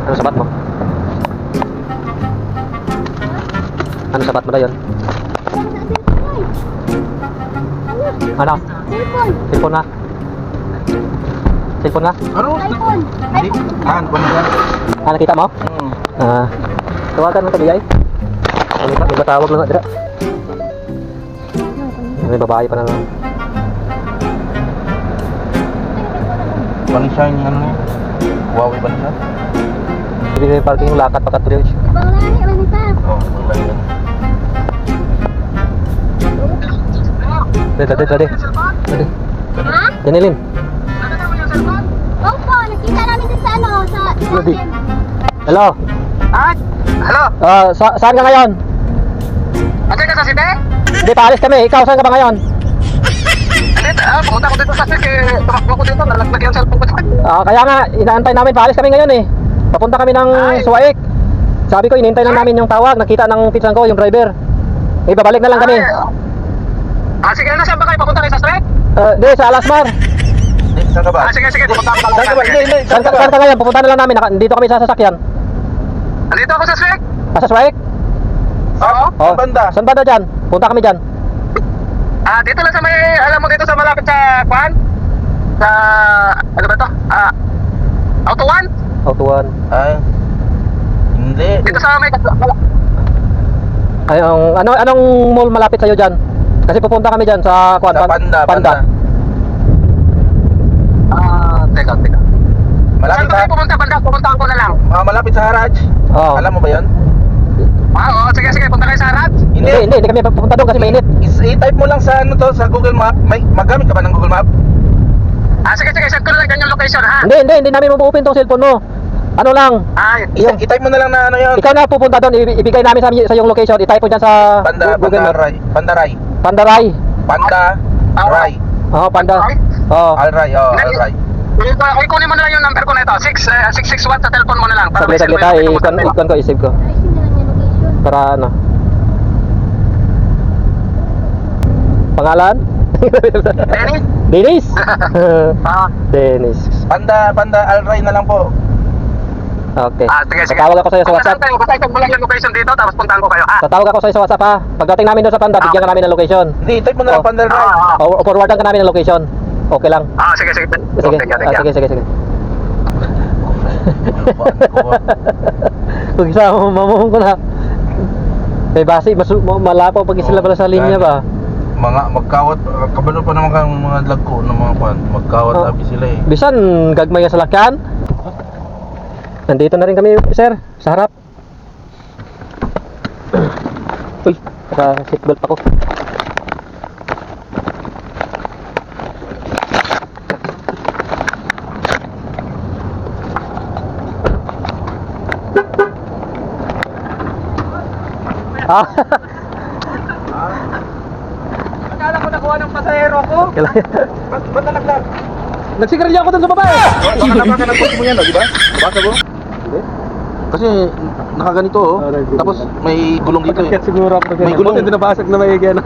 Ano sabat mo? Ano sabat mo na yun? Ano? Cellphone na? Cellphone na? Ano? iPhone. Hindi. Kunin ka. Ah, nakita mo? Tawagan mo ito, Biyay. May batawag lang nga, dira. May babae pa na lang. Paano siya yung ano? Huawei ba na siya? Hindi na yung parking yung lakat pakat tuloy. Ibang lahi, manita. Oo, wala yun. Dali. Ha? Janilin. Opo, nakita namin din sa ano, sa Ready. Hello? Ay! Hello! Saan ka ngayon? Andiyan ka sa City? Hindi, paalis kami. Ikaw, saan ka ba ngayon? Pumunta ko dito sa City. Tumakbo ko dito. Nalaglag yung cellphone ko. Kaya nga, inaantay namin. Paalis kami ngayon eh. Papunta kami ng Suwaik. Sabi ko, inintay lang namin yung tawag. Nakita ng pinsan ko, yung driver. Babalik na lang kami. Sige na, saan ba kayo? Papunta kayo sa street? Hindi, sa Alasmar. Saan ka ba? Sige. Pupunta ka lang. Saan ka ngayon? Pupunta na lang namin. Dito kami sa sasakyan. Andito ako sa street? Sa Suwaik? Oo. Oh, saan banda dyan? Punta kami dyan. Dito lang sa may, alam mo dito sa malapit sa Kwan? Sa, ano ba ito? Auto 1? Autuan. Ay, hindi. Dito sa may, Ay, anong mall malapit sa'yo dyan? Kasi pupunta kami dyan sa Kwan. sa Panda. Teka. Malapit Saan sa, pumunta, Panda? Pupuntahan ko na lang. malapit sa Haraj. Oo. Alam mo ba yan? Oo, sige, punta kayo sa Haraj. Hindi kami pupunta doon kasi mainit. I-type mo lang sa ano to, sa Google Map. Magamit ka ba ng Google Map? Sige, set ko na lang ganyan location ha. Hindi namin mapu-open tong cellphone mo. Ano lang, I-type mo na lang na ano yun. ikaw na pupunta doon, ibigay namin sa yung location, i-type mo dyan sa Google Map. Pandaray. Pandaray. Oo, Panda. Oo. Alray. Ay, kunin mo na lang yung number ko na ito. 661 sa cellphone mo na lang. Para Saglit ha, ikon ko, isave ko. Ayusin na lang yung location. Para ano. Pangalan? Denny? Dennis. Dennis. Panda Alray na lang po. Okay. Sige. Tatawag ako sa'yo sa WhatsApp. Basta ito mo lang yung location dito, tapos puntahan ko kayo. Tatawag ako sa'yo sa WhatsApp ha. Pagdating namin doon sa Panda, bigyan ka namin ng location. Hindi, type mo na lang Panda Alray. O forwardan ka namin ng location. Okay lang. Sige. Sige. Sige. Pag isa mamuhong ko na. May basi, malapaw pag sila pala sa linya ba? Mga magkawat, kabalo pa naman kang mga lagko ng mga pan. Magkawat abi sila eh. Bisan, gagmay sa lakyan. Nandito na rin kami, sir, sa harap. Uy, naka-seatbelt ako. Akala ko nakuha ng pasahero ko. Ba't nalaglag? Nagsigarilyo ako dun sa baba eh. Baka nagpost mo yan, di ba? Baka mo? Hindi. Kasi nakaganito oh. Tapos may gulong dito eh. Siguro ako May gulong. Hindi nabasag na may gano.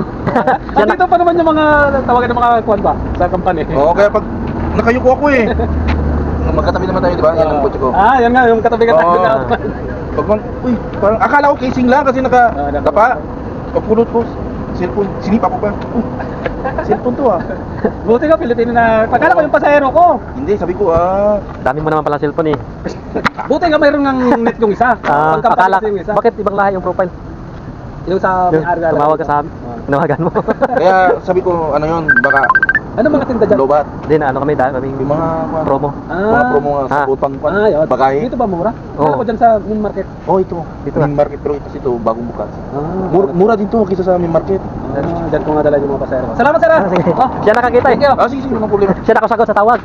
Dito pa naman yung mga tawagan ng mga kwan ba sa company. Oo, kaya pag nakayuko ako eh. Magkatabi naman tayo, di ba? Yan ang kotse ko. Yan nga, yung katabi Oo. Uy, parang akala ko casing lang kasi nakatapa. Pagpulot ko, cellphone, sinipa ko pa. Cellphone to ah. Buti ka, Pilipino na. Pagkala ko yung pasahero ko. Hindi, sabi ko Dami mo naman pala cellphone eh. Buti nga mayroon ng net yung isa. Akala, yung isa. bakit ibang lahi yung profile? Yung sa may-ari na. Tumawag ka sa amin. Tinawagan mo. kaya sabi ko, ano yun, baka Ano mga tinda dyan? lobat. Hindi na, ano kami Yung mga promo. mga promo nga sa utang pa. yun. Bakahe. Dito ba mura? Oo. Ano ko dyan sa main market? Oh, ito. Dito Main market, pero ito bagong bukas. Mura. Mura din to kaysa sa main market. Dyan ko nga dala yung mga pasahero. Salamat sir. Sige. Siya nakakita eh. Sige, walang problema. Siya nakasagot sa tawag.